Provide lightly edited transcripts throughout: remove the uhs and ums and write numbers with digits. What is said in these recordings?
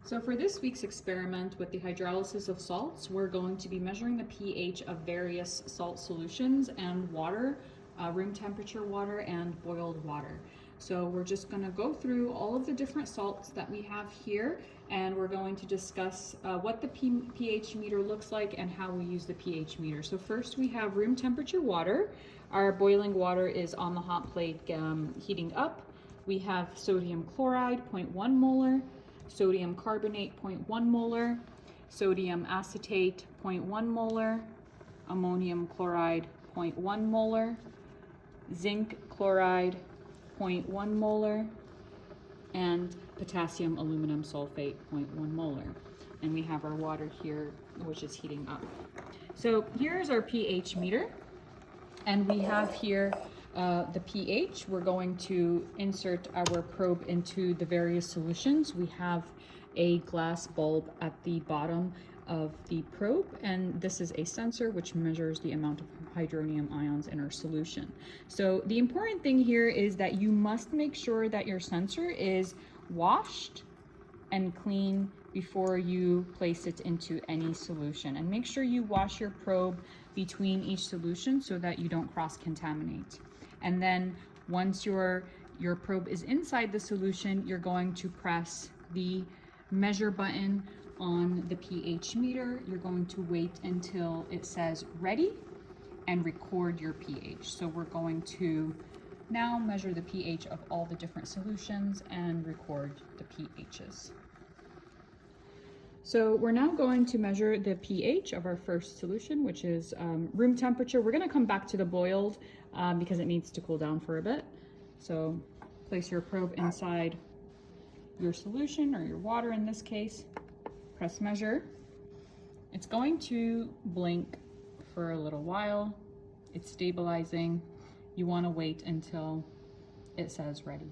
So for this week's experiment with the hydrolysis of salts, we're going to be measuring the pH of various salt solutions and water, room temperature water and boiled water. So we're just going to go through all of the different salts that we have here, and we're going to discuss what the pH meter looks like and how we use the pH meter. So first we have room temperature water. Our boiling water is on the hot plate heating up. We have sodium chloride, 0.1 molar. Sodium carbonate, 0.1 molar, sodium acetate, 0.1 molar, ammonium chloride, 0.1 molar, zinc chloride, 0.1 molar, and potassium aluminum sulfate, 0.1 molar. And we have our water here, which is heating up. So here's our pH meter, and we have here the pH. We're going to insert our probe into the various solutions. We have a glass bulb at the bottom of the probe, and this is a sensor which measures the amount of hydronium ions in our solution. So the important thing here is that you must make sure that your sensor is washed and clean before you place it into any solution, and make sure you wash your probe between each solution so that you don't cross-contaminate. And then once your probe is inside the solution, you're going to press the measure button on the pH meter. You're going to wait until it says ready and record your pH. So we're going to now measure the pH of all the different solutions and record the pHs. So we're now going to measure the pH of our first solution, which is room temperature. We're going to come back to the boiled because it needs to cool down for a bit. So place your probe inside your solution, or your water in this case. Press measure. It's going to blink for a little while. It's stabilizing. You want to wait until it says ready.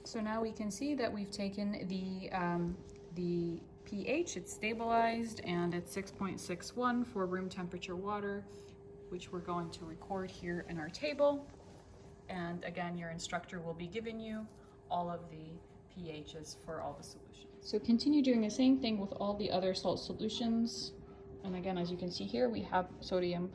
So now we can see that we've taken the pH, it's stabilized, and it's 6.61 for room temperature water, which we're going to record here in our table. And again, your instructor will be giving you all of the pHs for all the solutions. So continue doing the same thing with all the other salt solutions. And again, as you can see here, we have sodium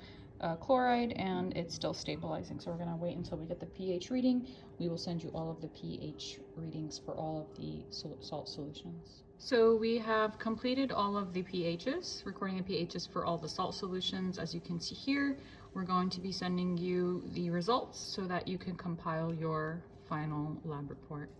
chloride, and it's still stabilizing. So we're going to wait until we get the pH reading. We will send you all of the pH readings for all of the salt solutions. So we have completed all of the pHs, recording the pHs for all the salt solutions. As you can see here, we're going to be sending you the results so that you can compile your final lab report.